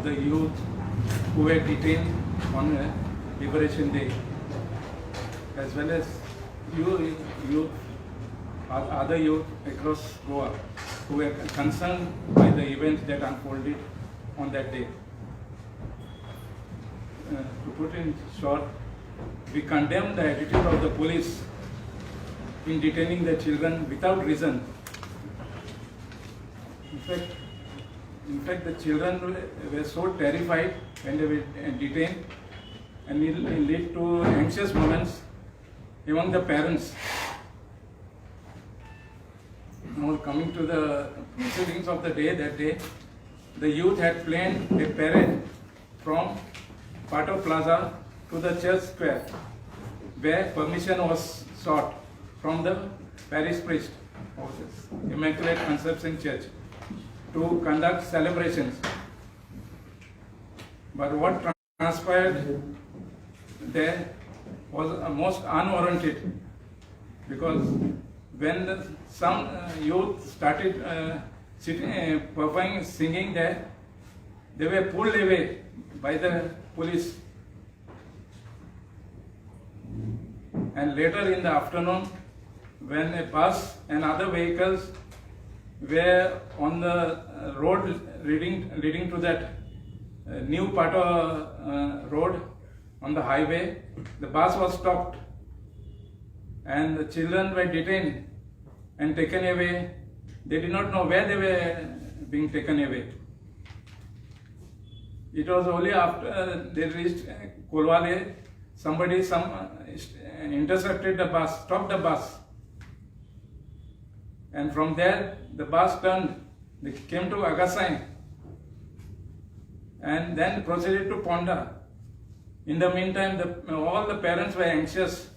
of the youth who were detained on Liberation Day, as well as other youth across Goa who were concerned by the events that unfolded on that day. To put in short, we condemn the attitude of the police in detaining the children without reason. In fact, the children were so terrified when they were detained, and it led to anxious moments among the parents. Now, coming to the proceedings of the day, that day, the youth had planned a parade from Pato Plaza to the church square, where permission was sought from the parish priest of the Immaculate Conception Church to conduct celebrations. But what transpired there was most unwarranted, because when some youth started performing, singing there, they were pulled away by the police. And later in the afternoon, when a bus and other vehicles were on the road leading to that new Pato road on the highway, the bus was stopped and the children were detained and taken away. They did not know where they were being taken away. It was only after they reached Kolwale, somebody intercepted the bus, stopped the bus. And from there, the bus turned, they came to Agasai and then proceeded to Ponda. In the meantime, all the parents were anxious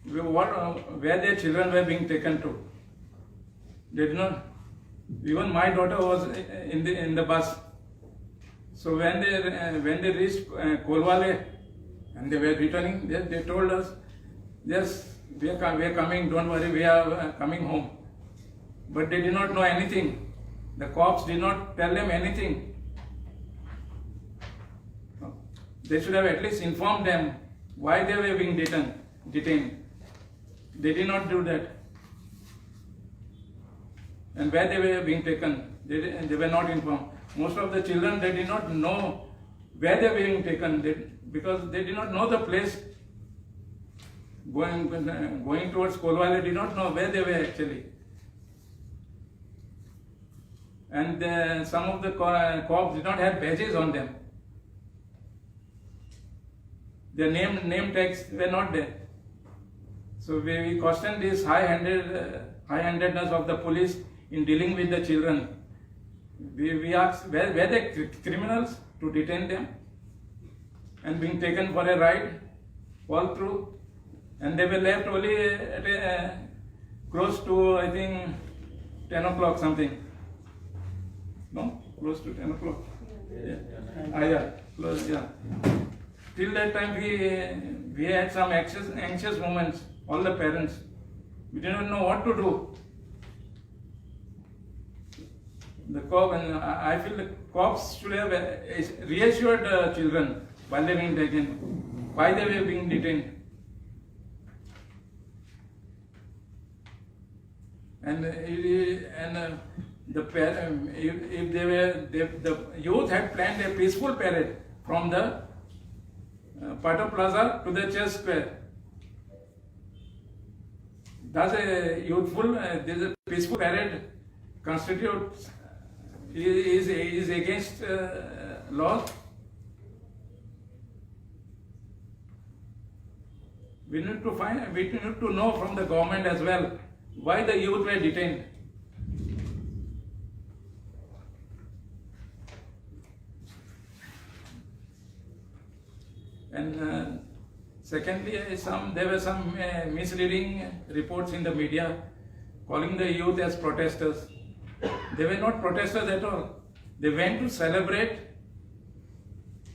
where their children were being taken to. They did not, even my daughter was in the bus. So when they reached Kolwale and they were returning, they told us, yes, we are coming, don't worry, we are coming home. But they did not know anything. The cops did not tell them anything. They should have at least informed them why they were being detained. They did not do that. And where they were being taken, they were not informed. Most of the children, they did not know where they were being taken because they did not know the place. Going towards Kolwale, they did not know where they were actually. And some of the cops did not have badges on them. Their name tags were not there. So we question this high-handedness of the police in dealing with the children. We asked, were they criminals to detain them and being taken for a ride all through? And they were left only at close to, I think, 10 o'clock something. No? Close to 10 o'clock. Yeah. Close, yeah. Till that time we had some anxious moments, all the parents. We didn't know what to do. The cop, and I feel the cops should have reassured the children while they were being taken, why they were being detained. And if the youth had planned a peaceful parade from the Pato Plaza to the church square. Does a peaceful parade constitute is against laws? We need to know from the government as well why the youth were detained. And secondly, there were some misleading reports in the media calling the youth as protesters. They were not protesters at all. They went to celebrate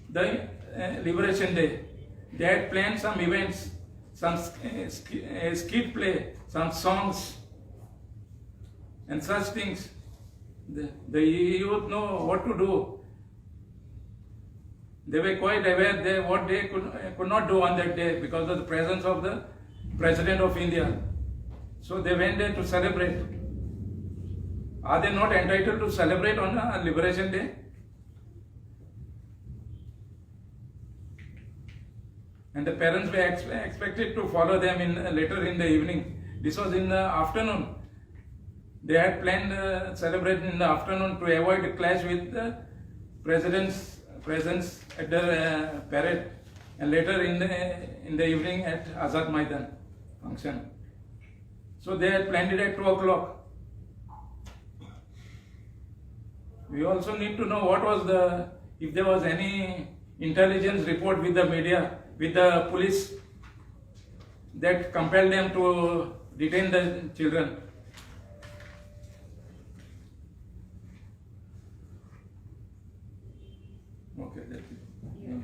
the Liberation Day. They had planned some events, some skit play, some songs, and such things. The youth know what to do. They were quite aware what they could not do on that day because of the presence of the President of India. So they went there to celebrate. Are they not entitled to celebrate on Liberation Day? And the parents were expected to follow them later in the evening. This was in the afternoon. They had planned celebration in the afternoon to avoid a clash with the President's presence at the parade, and later in the evening at Azad Maidan function. So they had planned it at 2 o'clock. We also need to know what was if there was any intelligence report with the media, with the police, that compelled them to detain the children. Okay, that's it. Yeah.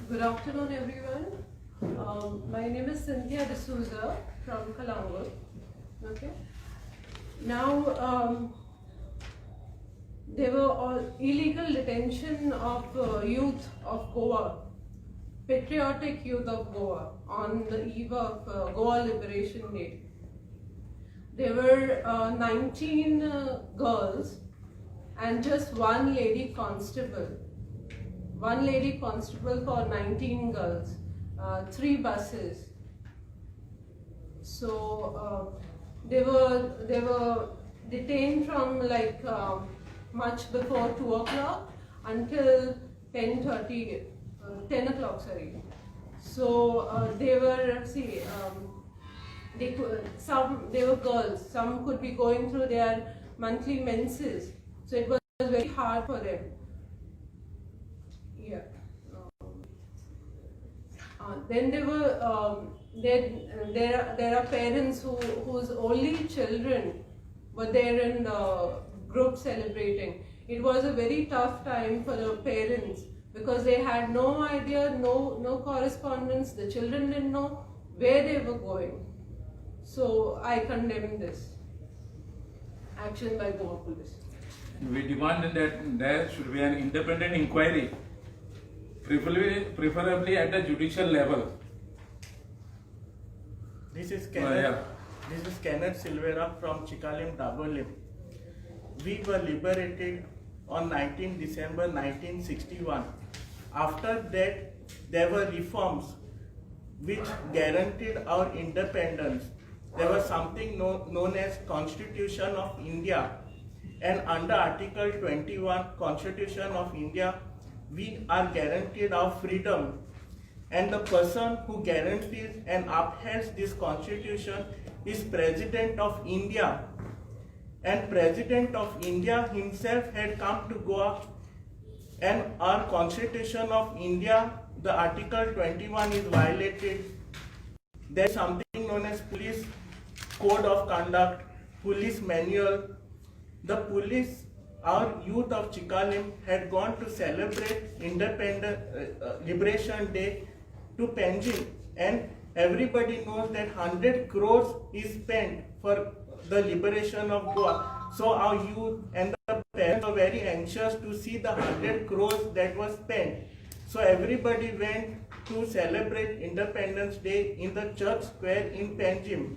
Good afternoon, everyone. My name is Cynthia D'Souza from Kalangur. Okay. Now, there were all illegal detention of youth of Goa, patriotic youth of Goa, on the eve of Goa Liberation Day. There were 19 girls and just one lady constable. One lady constable for 19 girls, 3 buses. So they were detained from like much before 2 o'clock until 10:30, 10 o'clock. Sorry. So they were they were girls. Some could be going through their monthly menses. So it was very hard for them. Yeah. Then there were there are parents whose only children were there in the group celebrating. It was a very tough time for the parents because they had no idea, no correspondence. The children didn't know where they were going. So I condemn this action by Goa Police. We demand that there should be an independent inquiry, preferably at the judicial level. This is Kenneth Silvera from Chikalim Dabolim. We were liberated on 19 December 1961. After that, there were reforms which guaranteed our independence. There was something known as Constitution of India. And under Article 21 Constitution of India, we are guaranteed our freedom. And the person who guarantees and upholds this constitution is President of India. And President of India himself had come to Goa, and our Constitution of India, the Article 21 is violated. There is something known as Police Code of Conduct, Police Manual. The police, our youth of Chikalim, had gone to celebrate Liberation Day to Panjim, and everybody knows that 100 crores is spent for the liberation of Goa. So our youth and the parents were very anxious to see the 100 crores that was spent. So everybody went to celebrate Independence Day in the church square in Panjim.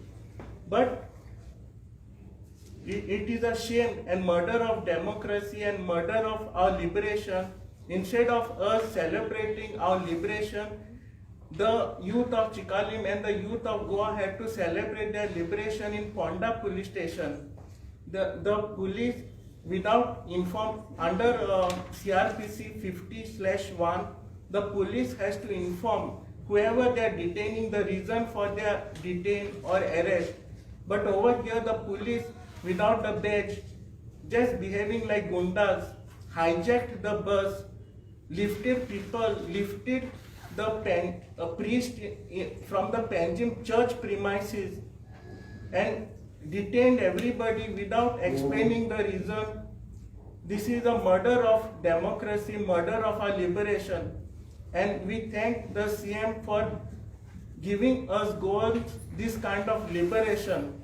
But it is a shame and murder of democracy and murder of our liberation. Instead of us celebrating our liberation, the youth of Chikalim and the youth of Goa had to celebrate their liberation in Ponda police station. The police, without under CRPC 50/1, the police has to inform whoever they are detaining the reason for their detain or arrest. But over here, the police, without the badge, just behaving like gundas, hijacked the bus, lifted the priest from the Panjim church premises and detained everybody without explaining the reason. This is a murder of democracy, murder of our liberation. And we thank the CM for giving us Goans this kind of liberation.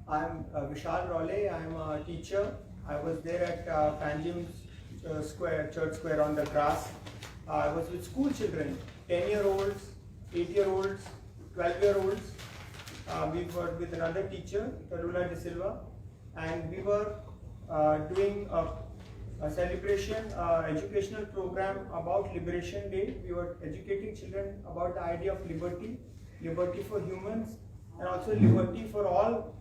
I'm Vishal Role. I'm a teacher. I was there at Panjim Square, Church Square on the grass. I was with school children, 10-year-olds, 8-year-olds, 12-year-olds. We were with another teacher, Tarula De Silva, and we were doing a celebration, educational program about Liberation Day. We were educating children about the idea of liberty, liberty for humans, and also liberty for all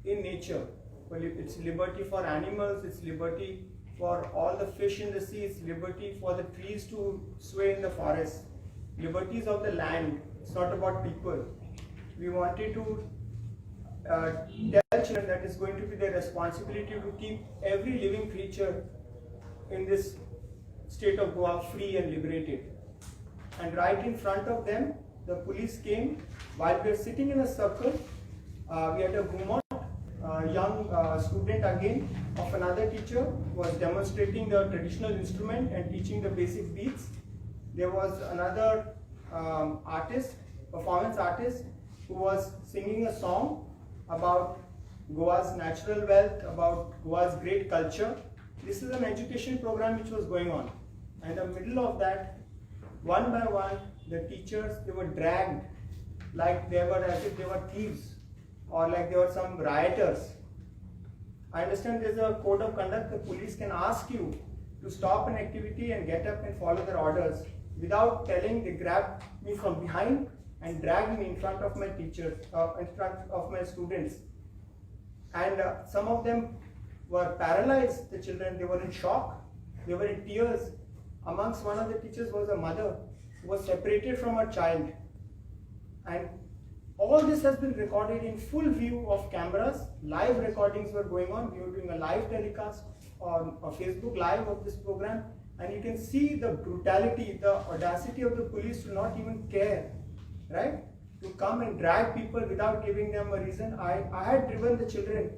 in nature. Well, it's liberty for animals, it's liberty for all the fish in the sea, it's liberty for the trees to sway in the forest. Liberties of the land, it's not about people. We wanted to tell children that it's going to be their responsibility to keep every living creature in this state of Goa free and liberated. And right in front of them, the police came while we were sitting in a circle. We had a Gumot, young student again of another teacher was demonstrating the traditional instrument and teaching the basic beats. There was another artist, performance artist, who was singing a song about Goa's natural wealth, about Goa's great culture. This is an education program which was going on. And in the middle of that, one by one, the teachers, they were dragged like they were as if they were thieves or like they were some rioters. I understand there's a code of conduct. The police can ask you to stop an activity and get up and follow their orders. Without telling, they grabbed me from behind and dragged me in front of my teachers, in front of my students. And some of them were paralyzed, the children, they were in shock, they were in tears. Amongst one of the teachers was a mother who was separated from her child. And all this has been recorded in full view of cameras. Live recordings were going on. We were doing a live telecast on Facebook Live of this program. And you can see the brutality, the audacity of the police to not even care, right? To come and drag people without giving them a reason. I had driven the children,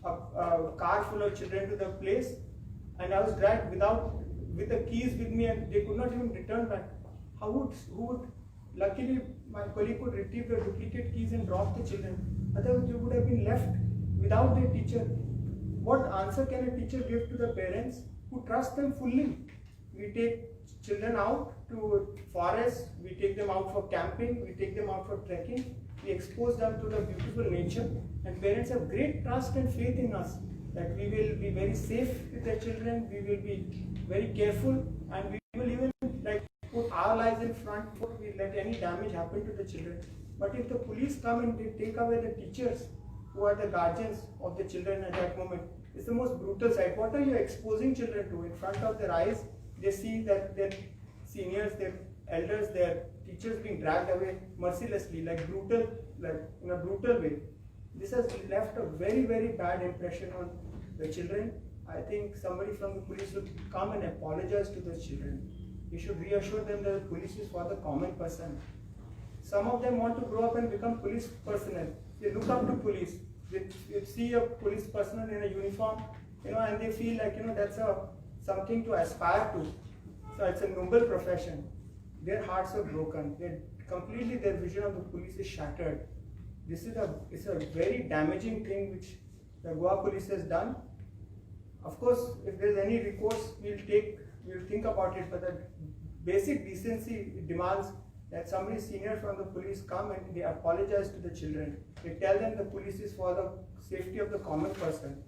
a car full of children to the place, and I was dragged with the keys with me, and they could not even return back. Who would, luckily my colleague could retrieve the duplicate keys and drop the children. Otherwise they would have been left without their teacher. What answer can a teacher give to the parents who trust them fully? We take children out to forests, we take them out for camping, we take them out for trekking, we expose them to the beautiful nature, and parents have great trust and faith in us that we will be very safe with their children, we will be very careful, and we will even put our lives in front before we let any damage happen to the children. But if the police come and they take away the teachers who are the guardians of the children at that moment, it's the most brutal sight. What are you exposing children to? In front of their eyes, they see that their seniors, their elders, their teachers being dragged away mercilessly, like in a brutal way. This has left a very, very bad impression on the children. I think somebody from the police should come and apologize to those children. You should reassure them that the police is for the common person. Some of them want to grow up and become police personnel. They look up to police. They see a police personnel in a uniform, and they feel like, that's something to aspire to. So it's a noble profession. Their hearts are broken. Their vision of the police is shattered. It's a very damaging thing which the Goa police has done. Of course, if there's any recourse, we'll think about it, but the basic decency demands that somebody senior from the police come and they apologize to the children. They tell them the police is for the safety of the common person.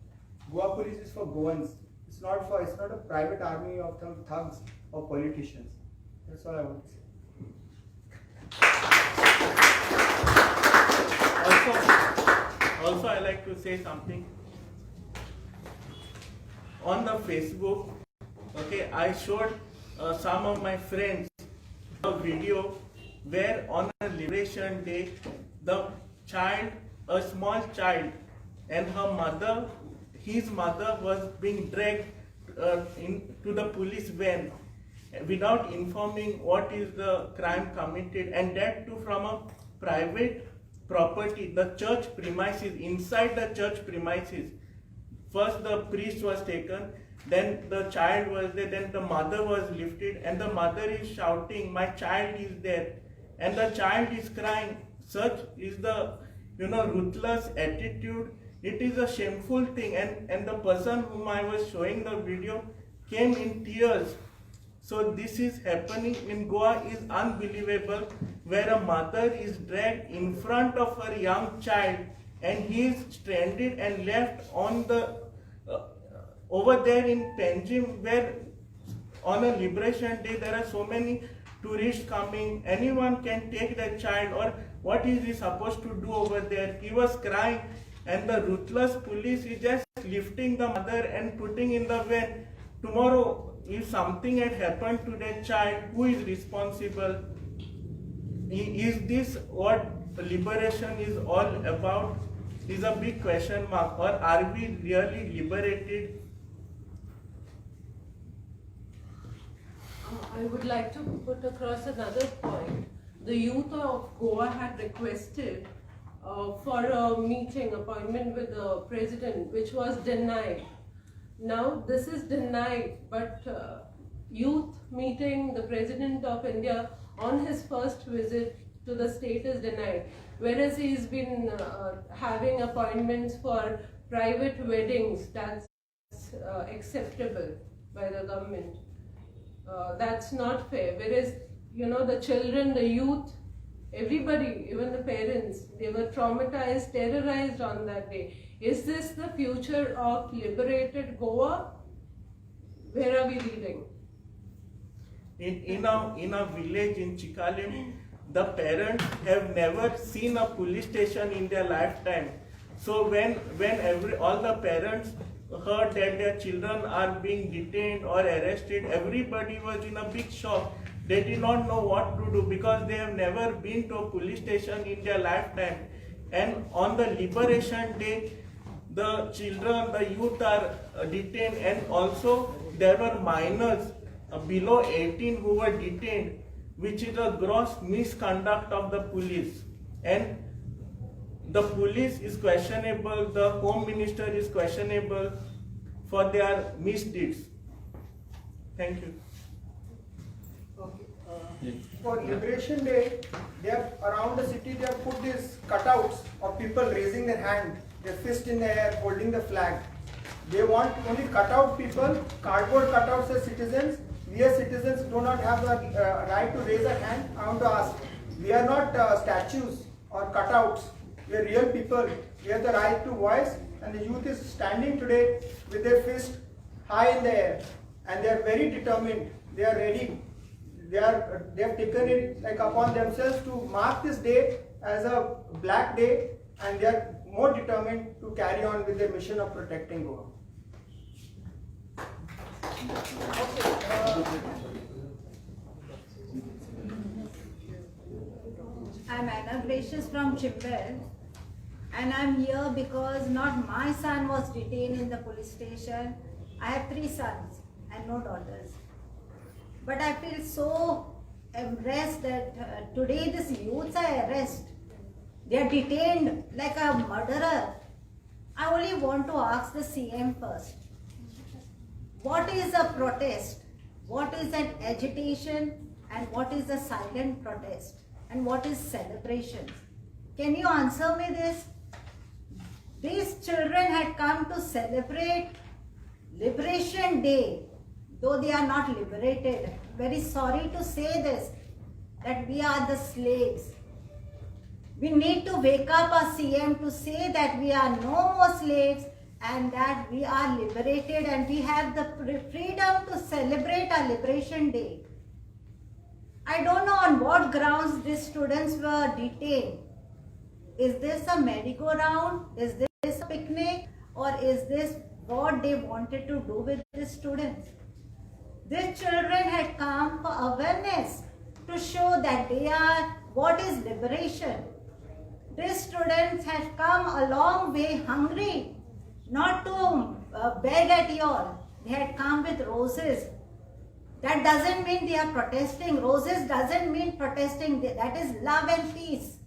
Goa police is for Goans. It's not a private army of some thugs or politicians. That's all I want to say. Also I like to say something. On the Facebook, okay, I showed some of my friends a video where on a Liberation Day, a small child, and his mother was being dragged into the police van without informing what is the crime committed, and that too from a private property, the church premises, inside the church premises. First the priest was taken, then the child was there, then the mother was lifted, and the mother is shouting, "My child is there," and the child is crying. Such is the ruthless attitude. It is a shameful thing, and the person whom I was showing the video came in tears. So this is happening in Goa is unbelievable, where a mother is dragged in front of her young child and he is stranded and left on the over there in Panjim, where on a Liberation Day there are so many tourists coming. Anyone can take the child, or what is he supposed to do over there? He was crying, and the ruthless police is just lifting the mother and putting in the van. Tomorrow, if something had happened to that child, who is responsible? Is this what liberation is all about? Is a big question mark. Or are we really liberated? I would like to put across another point. The youth of Goa had requested for a meeting appointment with the president, which was denied. Now this is denied, but youth meeting the President of India on his first visit to the state is denied, whereas he's been having appointments for private weddings. That's acceptable by the government. That's not fair. Whereas, the children, the youth, everybody, even the parents, they were traumatized, terrorized on that day. Is this the future of liberated Goa? Where are we leading? In a village in Chikalim, the parents have never seen a police station in their lifetime. So when all the parents heard that their children are being detained or arrested, everybody was in a big shock. They did not know what to do because they have never been to a police station in their lifetime. And on the Liberation Day, the children, the youth are detained, and also there were minors below 18 who were detained, which is a gross misconduct of the police. And the police is questionable, the Home Minister is questionable for their misdeeds. Thank you. For Liberation Day, they have around the city they have put these cutouts of people raising their hand, their fist in the air, holding the flag. They want only cutout people, cardboard cutouts as citizens. We as citizens do not have the right to raise a hand. I want to ask, we are not statues or cutouts. We are real people. We have the right to voice, and the youth is standing today with their fist high in the air, and they are very determined. They are ready. They have taken it like upon themselves to mark this day as a black day, and they are more determined to carry on with their mission of protecting Goa. I'm Anna Gracious from Chimwell, and I'm here because not my son was detained in the police station. I have 3 sons and no daughters. But I feel so embarrassed that today these youths are arrested. They are detained like a murderer. I only want to ask the CM first. What is a protest? What is an agitation? And what is a silent protest? And what is celebration? Can you answer me this? These children had come to celebrate Liberation Day, though they are not liberated. Very sorry to say this, that we are the slaves. We need to wake up our CM to say that we are no more slaves and that we are liberated and we have the freedom to celebrate our Liberation Day. I don't know on what grounds these students were detained. Is this a merry-go-round? Is this a picnic? Or is this what they wanted to do with these students? These children had come for awareness to show that they are what is liberation. These students had come a long way hungry, not to beg at you all. They had come with roses. That doesn't mean they are protesting. Roses doesn't mean protesting. That is love and peace.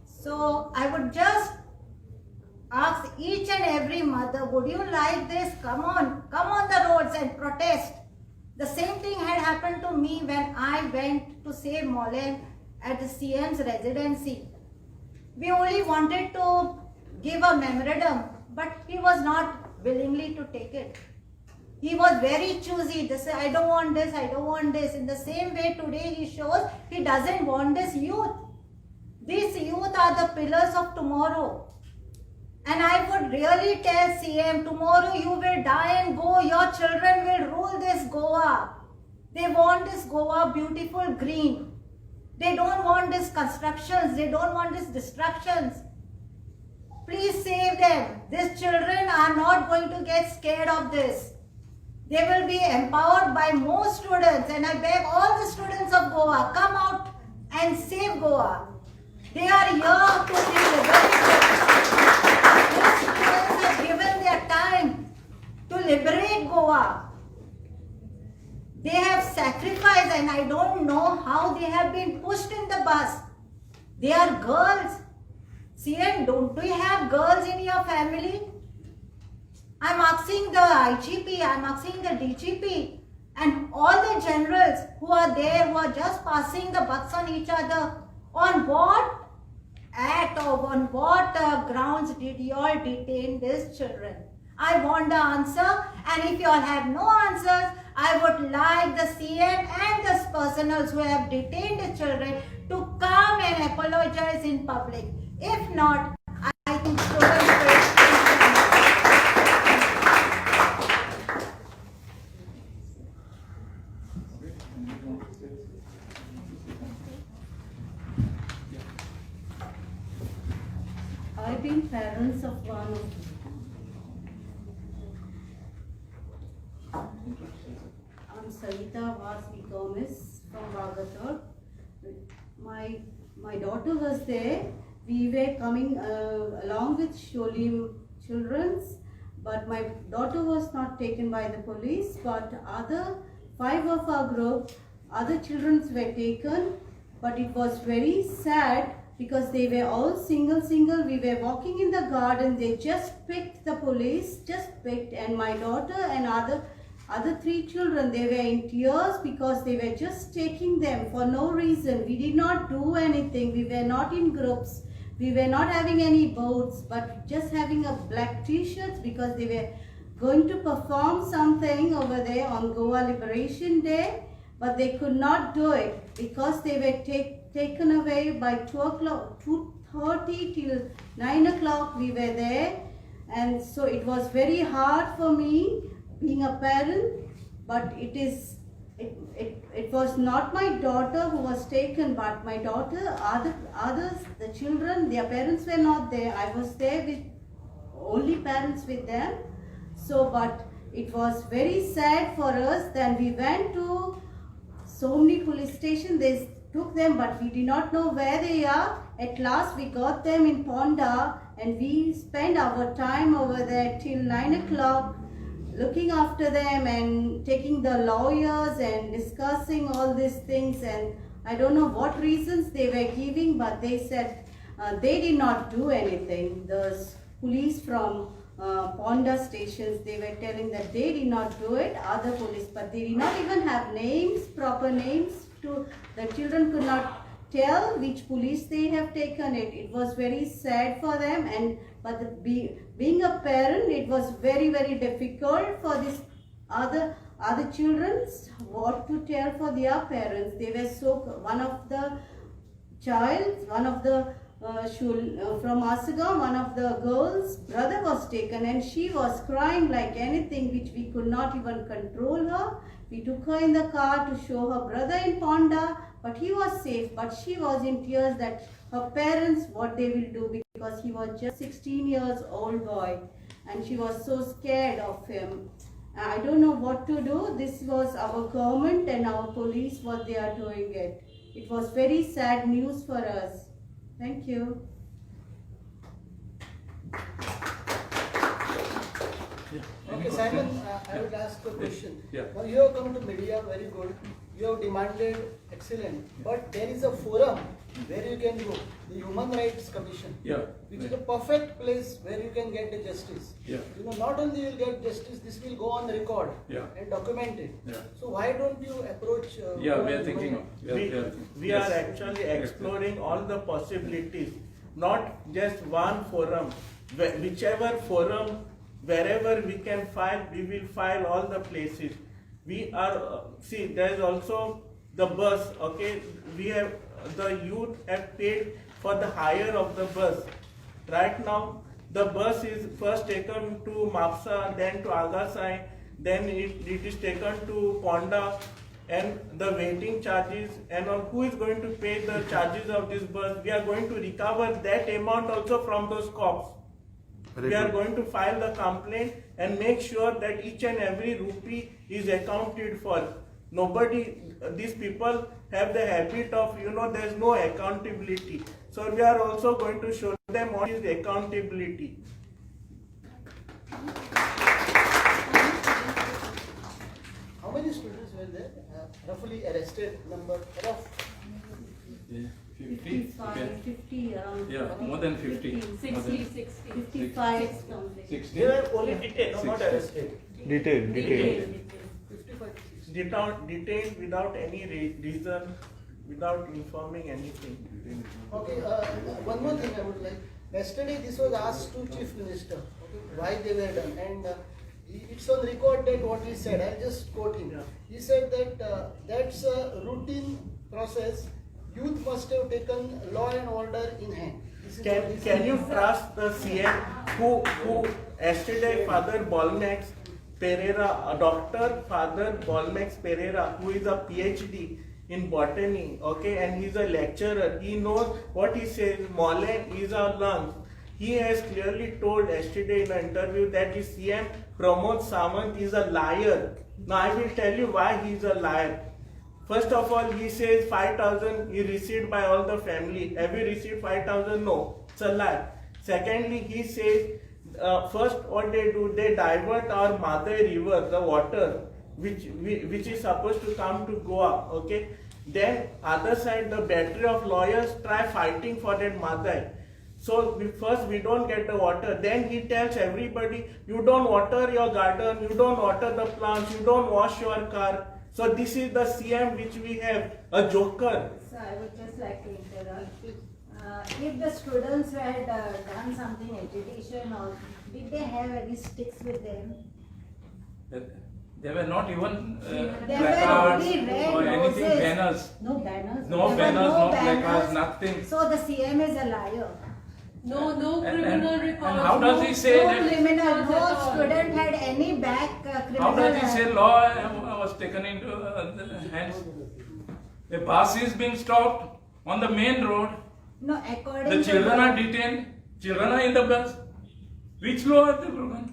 So I would just ask each and every mother, would you like this? Come on the roads and protest. The same thing had happened to me when I went to save Molen at the CM's residency. We only wanted to give a memorandum, but he was not willingly to take it. He was very choosy. This, I don't want this, I don't want this. In the same way today he shows he doesn't want this youth. These youth are the pillars of tomorrow. And I would really tell CM, tomorrow you will die and go. Your children will rule this Goa. They want this Goa beautiful green. They don't want this constructions. They don't want this destructions. Please save them. These children are not going to get scared of this. They will be empowered by more students, and I beg all the students of Goa, come out and save Goa. They are here to be liberated. These students have given their time to liberate Goa. They have sacrificed, and I don't know how they have been pushed in the bus. They are girls. CM, don't we have girls in your family? I'm asking the IGP, I'm asking the DGP, and all the generals who are there, who are just passing the bucks on each other. On what act or on what grounds did you all detain these children? I want the answer, and if you all have no answers, I would like the CM and the personals who have detained the children to come and apologize in public. If not, I think students will. I've been parents of one of them. I'm Sarita Vasvi Gomez from Vagator. My daughter was there. We were coming along with Sholim children's, but my daughter was not taken by the police, but other 5 of our group, other children were taken, but it was very sad because they were all single. We were walking in the garden, they just picked the police, and my daughter and other 3 children, they were in tears because they were just taking them for no reason. We did not do anything, we were not in groups, we were not having any boats, but just having a black t-shirts because they were going to perform something over there on Goa Liberation Day, but they could not do it because they were taken away by 2:30 till 9 o'clock we were there. And so it was very hard for me being a parent, but it was not my daughter who was taken, but my daughter, others, the children, their parents were not there. I was there with only parents with them. So, but it was very sad for us. Then we went to Somni police station. They took them, but we did not know where they are. At last we got them in Ponda, and we spent our time over there till 9 o'clock looking after them and taking the lawyers and discussing all these things. And I don't know what reasons they were giving, but they said they did not do anything. The police from Ponda stations, they were telling that they did not do it, other police, but they did not even have names, proper names. The children could not tell which police they have taken it. It was very sad for them, but being a parent, it was very, very difficult for these other children what to tell for their parents. They were so, one of the from Asagam, one of the girls' brother was taken, and she was crying like anything, which we could not even control her. We took her in the car to show her brother in Ponda, but he was safe, but she was in tears that her parents, what they will do, because he was just 16 years old boy, and she was so scared of him. I don't know what to do. This was our government and our police, what they are doing it. It was very sad news for us. Thank you. Okay, Simon, I would ask a question. Yeah. Now you have come to media, very good. You have demanded excellent, but there is a forum where you can go, the Human Rights Commission, which is a perfect place where you can get the justice. Yeah. You know, not only you will get justice, this will go on record and documented. Yeah. So why don't you approach? We are thinking of. We are actually exploring all the possibilities. not just one forum. Whichever forum, wherever we can file, we will file all the places. We are, see, there is also the bus, okay? We have, the youth have paid for the hire of the bus. Right now, the bus is first taken to Mapsa, then to Agasai, then it is taken to Ponda, and the waiting charges and all. Who is going to pay the charges of this bus? We are going to recover that amount also from those cops. We are going to file the complaint and make sure that each and every rupee is accounted for. Nobody, these people have the habit of, there is no accountability. So we are also going to show them what is accountability. How many students were there? Roughly arrested number, rough. 55, 50 around. Yeah, more than 50. 60. 55 something. 60. They were only detained, no, not arrested. Detailed. 55 to 60. Detained without any reason, without informing anything. Okay, one more thing I would like. Yesterday this was asked to Chief Minister, okay, why they were done, and it's on record that what he said. I'll just quote him. He said that that's a routine process. Youth must have taken law and order in hand. This is what he Can said. you trust the CM who yesterday Father Bolmex Pereira, Dr. Father Bolmex Pereira, who is a PhD in botany, okay, and he's a lecturer. He knows what he says. Mole is our lungs. He has clearly told yesterday in an interview that the CM Pramod Sawant is a liar. Now I will tell you why he is a liar. First of all, he says 5,000 he received by all the family. Have you received 5,000? No, it's a lie. Secondly, he says, first what they do, they divert our Madai river, the water, which is supposed to come to Goa, okay? Then other side, the battery of lawyers try fighting for that Madai. So first we don't get the water. Then he tells everybody, you don't water your garden, you don't water the plants, you don't wash your car. So this is the CM which we have, a joker. So I would just like to interrupt. If the students had done something agitation, or did they have any sticks with them? There were not even There placards were only red or anything, roses. banners. No banners. No There banners, were no banners. placards, nothing. So the CM is a liar. No And- criminal and records. how does no- he say No that- criminal, records no at all. student had any back criminal. How does he say law was taken into the hands? The bus is being stopped on the main road. No, according The to children are detained. Children are in the bus. Which law are they broken?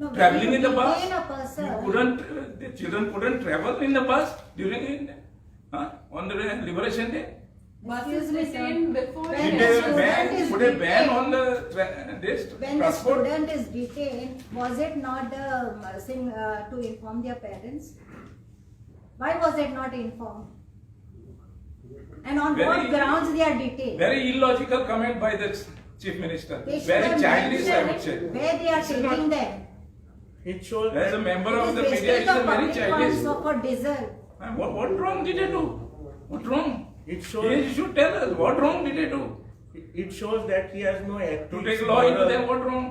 No, Traveling in the detain bus? a person. You couldn't. The children couldn't travel in the bus during on the Liberation Day. Buses Excuse me, detained sir. before. When Did a they student ban? is Put a ban detained- on the this When the transport? student is detained, was it not the thing to inform their parents? Why was it not informed? And on Very- what grounds they are detained? Very illogical comment by the Chief Minister. They should Very have childish, I would say. mentioned where they are This is not- taking them. It shows As a that member It of is the media, wastage it's a of very public childish. funds for diesel. What wrong did they do? What wrong? it He shows should tell us what wrong did they do. it shows that he has no To ethics. take law into moral. them, what wrong?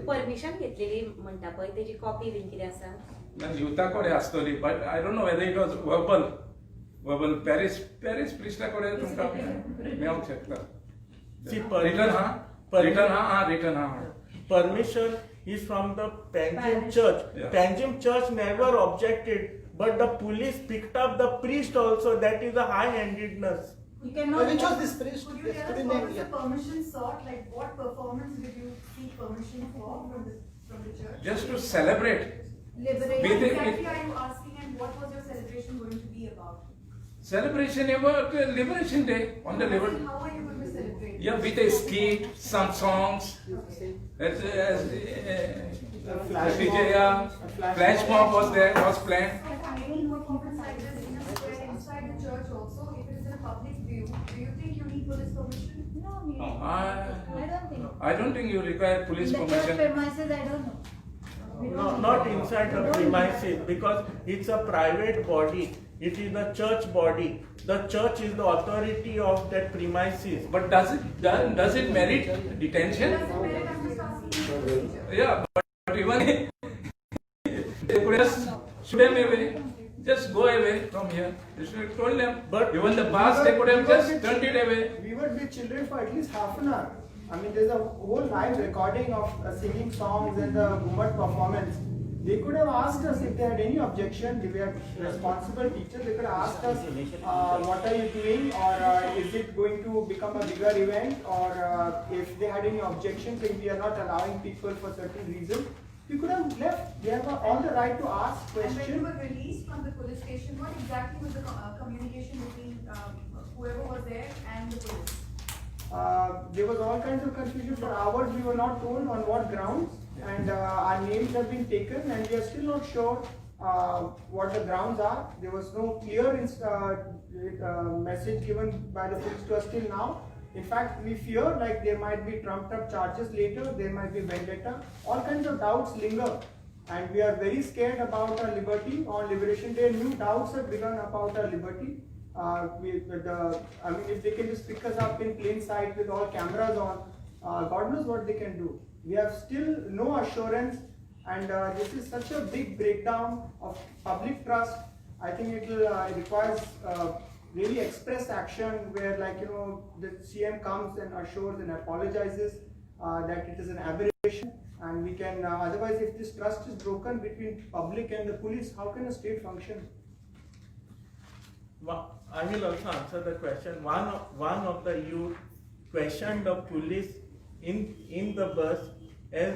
Permission घेतलेली म्हणटा पळय तेजी copy been कितें आसा Then Yuta Kore Astoli, but I don't know whether it was verbal. Paris Prishta Kore tumka मेवंक शकता. See, Written ha? Written ha. Permission is from the Panjim Parish. church. Yeah. Panjim church never objected, but the police picked up the priest also. That is a high-handedness. You cannot. Which was this priest? Could you tell us Yesterday what name, was the yeah. permission sought? Like what performance did you seek permission for from the church? Just to celebrate. Liberation. With What it- exactly are you asking and what was your celebration going to be about? Celebration about Liberation Day on the How Liberation. are you going to celebrate? Yeah, with a skit, some songs. Flash mob was there, was planned. But ideal performance like this in a square inside the church also, if it is in a public view, do you think you need police permission? No, you- No, I don't think. I don't think you require police In the church permission. premises, I don't know. We don't No, know. not inside the We don't know. premises, because it's a private body. It is the church body. The church is the authority of that premises. But does it merit detention? Doesn't merit, I'm just asking you the procedure. Yeah, but even they could just shoot them away. Just go away from here. They should have told them. But even the past, they could have just turned it away. We were with children for at least half an hour. I mean, there's a whole live recording of singing songs and the Gumbat performance. They could have asked us if they had any objection. We were responsible teachers. They could have asked us, what are you doing, or is it going to become a bigger event, or if they had any objection saying we are not allowing people for certain reasons. We could have left. They have all the right to ask And when you questions. were released from the police station, what exactly was the communication between whoever was there and the police? There was all kinds of confusion. For hours we were not told on what grounds, and our names have been taken, and we are still not sure what the grounds are. There was no clear message given by the police to us till now. In fact, we fear like there might be trumped up charges later, there might be vendetta. All kinds of doubts linger, and we are very scared about our liberty. On Liberation Day, new doubts have begun about our liberty. I mean, if they can just pick us up in plain sight with all cameras on, God knows what they can do. We have still no assurance, and this is such a big breakdown of public trust. I think it will requires really express action where, like, the CM comes and assures and apologizes that it is an aberration, and we can, otherwise if this trust is broken between public and the police, how can a state function? I will also answer the question. One of the youth questioned the police in the bus as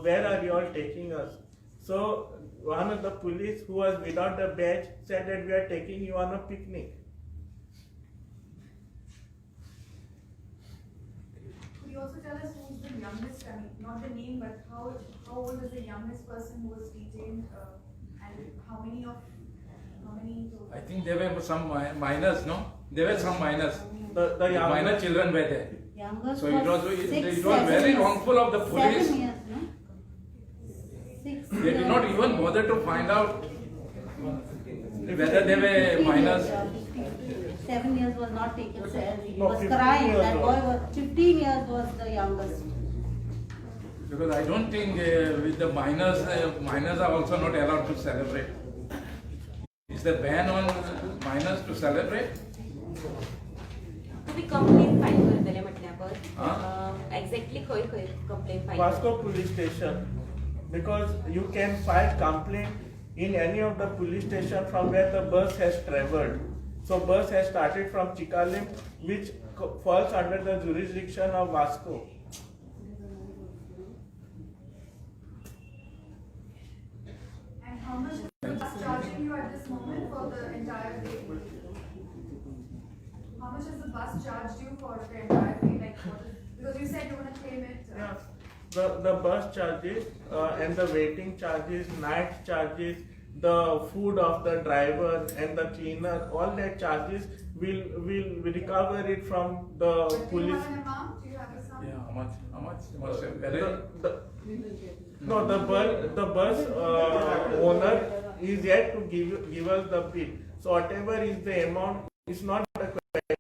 where are you all taking us? So one of the police who was without the badge said that we are taking you on a picnic. Could you also tell us who's the youngest, I mean, not the name, but how old is the youngest person who was detained, and how many I think there were some minors, no? There were some minors. The Minor children were there. Youngest So it was 6, it was very 7 wrongful of the police. 7 years, no? 6 They did not even bother to find out whether they were minors. 7 years was not taken seriously. He No, was 15 crying. years That old. boy was 15 years was the youngest. Because I don't think with the minors, minors are also not allowed to celebrate. Is the ban on minors to celebrate? तुम्ही complain file करतले म्हटल्यार exactly खंय खंय complain file Vasco police station, because you can file complaint in any of the police station from where the bus has travelled. So bus has started from Chikalim, which falls under the jurisdiction of Vasco. And how much is the bus charging you at this moment for the entire day? How much has the bus charged you for the entire day? Like, because you said you want to claim it. Yeah. The bus charges and the waiting charges, night charges, the food of the driver and the cleaner, all that charges will recover it from the But do you police. have an amount? Do you have a sum? Yeah, how much? How much? Must have very. No, the bus owner is yet to give us the bill. So whatever is the amount, it's not a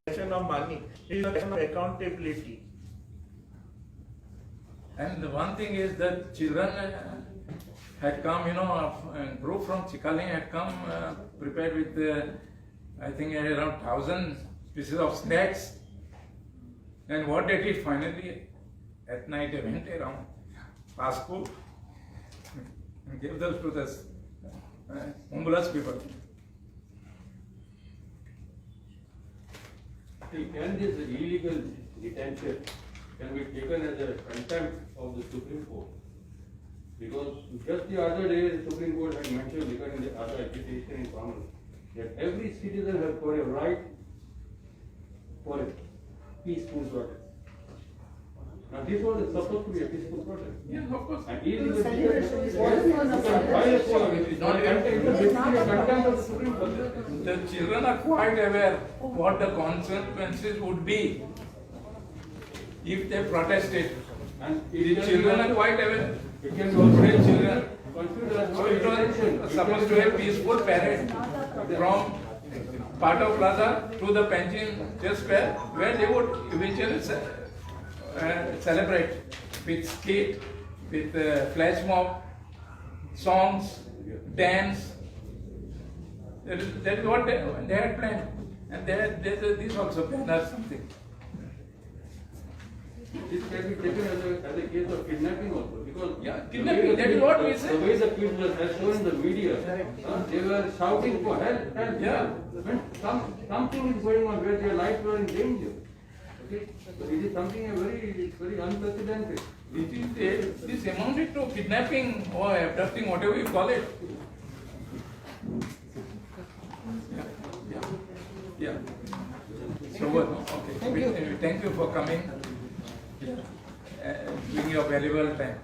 question of money, it is a question of accountability. And the one thing is that children had come, a group from Chikaling had come prepared with, I think, around 1,000 pieces of snacks. And what they did finally, at night they went around Vasco and gave those to the homeless people. Can this illegal detention can be taken as a contempt of the Supreme Court? Because just the other day, the Supreme Court had mentioned regarding the other agitation in Congress that every citizen has got a right for a peaceful protest. Now this was supposed to be a peaceful protest. Yes, of course. And illegal Celebration. detention. It was a celebration. It is not basically a contempt of the Supreme Court. The children are quite aware what the consequences would be if they protested. And The children are quite aware. it can be also Children. considered as So it was supposed to be a peaceful parade from Pato Plaza to the Panjim Church Square, where they would eventually celebrate with skate, with flash mob, songs, dance. That is what they had planned. And there's this also banner something. This can be taken as a case of kidnapping also, because Yeah, kidnapping, that is what we the say. way the kids were as shown in the media, they were shouting for help, help. Yeah. When something is going on where their lives were in danger. Okay, so it is something very unprecedented. This amounted to kidnapping or abducting, whatever you call it. Yeah. So what? Okay. Thank you for coming. Giving your valuable time.